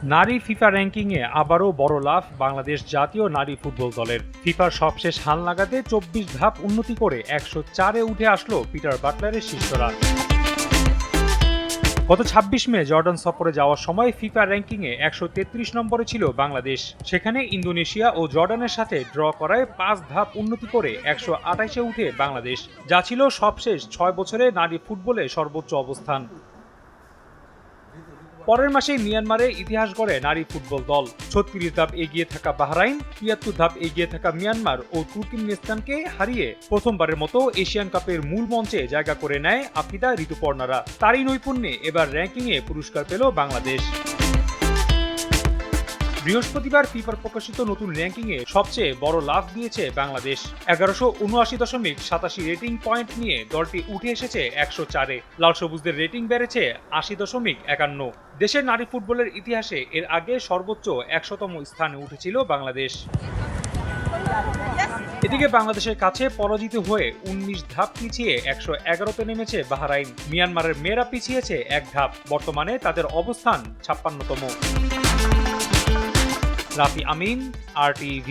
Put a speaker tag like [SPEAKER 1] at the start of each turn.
[SPEAKER 1] নারী ফিফা র্যাঙ্কিংয়ে আবারও বড় লাভ বাংলাদেশ জাতীয় নারী ফুটবল দলের। ফিফার সবশেষ হালনাগাদে ২৪ ধাপ উন্নতি করে ১০৪-এ উঠে আসলো পিটার বাটলারের শিষ্যরা। গত ২৬ মে জর্ডান সফরে যাওয়ার সময় ফিফা র্যাঙ্কিংয়ে ১৩৩ নম্বরে ছিল বাংলাদেশ। সেখানে ইন্দোনেশিয়া ও জর্ডানের সাথে ড্র করায় ৫ ধাপ উন্নতি করে ১২৮-এ উঠে বাংলাদেশ, যা ছিল সবশেষ ৬ বছরে নারী ফুটবলে সর্বোচ্চ অবস্থান। পরের মাসেই মিয়ানমারে ইতিহাস গড়ে নারী ফুটবল দল। ৩৬ ধাপ এগিয়ে থাকা বাহরাইন, ৭৩ ধাপ এগিয়ে থাকা মিয়ানমার ও তুর্কমেনিস্তানকে হারিয়ে প্রথমবারের মতো এশিয়ান কাপের মূল মঞ্চে জায়গা করে নেয় আফিদা ঋতুপর্ণারা। তারই নৈপুণ্যে এবার র্যাঙ্কিংয়ে পুরস্কার পেল বাংলাদেশ। বৃহস্পতিবার ফিফার প্রকাশিত নতুন র্যাঙ্কিংয়ে সবচেয়ে বড় লাভ দিয়েছে বাংলাদেশ। ১১৭৯.৮৭ রেটিং পয়েন্ট নিয়ে দলটি উঠে এসেছে ১০৪-এ। লাল সবুজদের রেটিং বেড়েছে ৮০.৫১। দেশের নারী ফুটবলের ইতিহাসে এর আগে সর্বোচ্চ ১০০তম স্থানে উঠেছিল বাংলাদেশ। এদিকে বাংলাদেশের কাছে পরাজিত হয়ে ১৯ ধাপ পিছিয়ে ১১১তে নেমেছে বাহরাইন। মিয়ানমারের মেয়েরা পিছিয়েছে ১ ধাপ। বর্তমানে তাদের অবস্থান ৫৬তম। রাফি আমিন, RTV।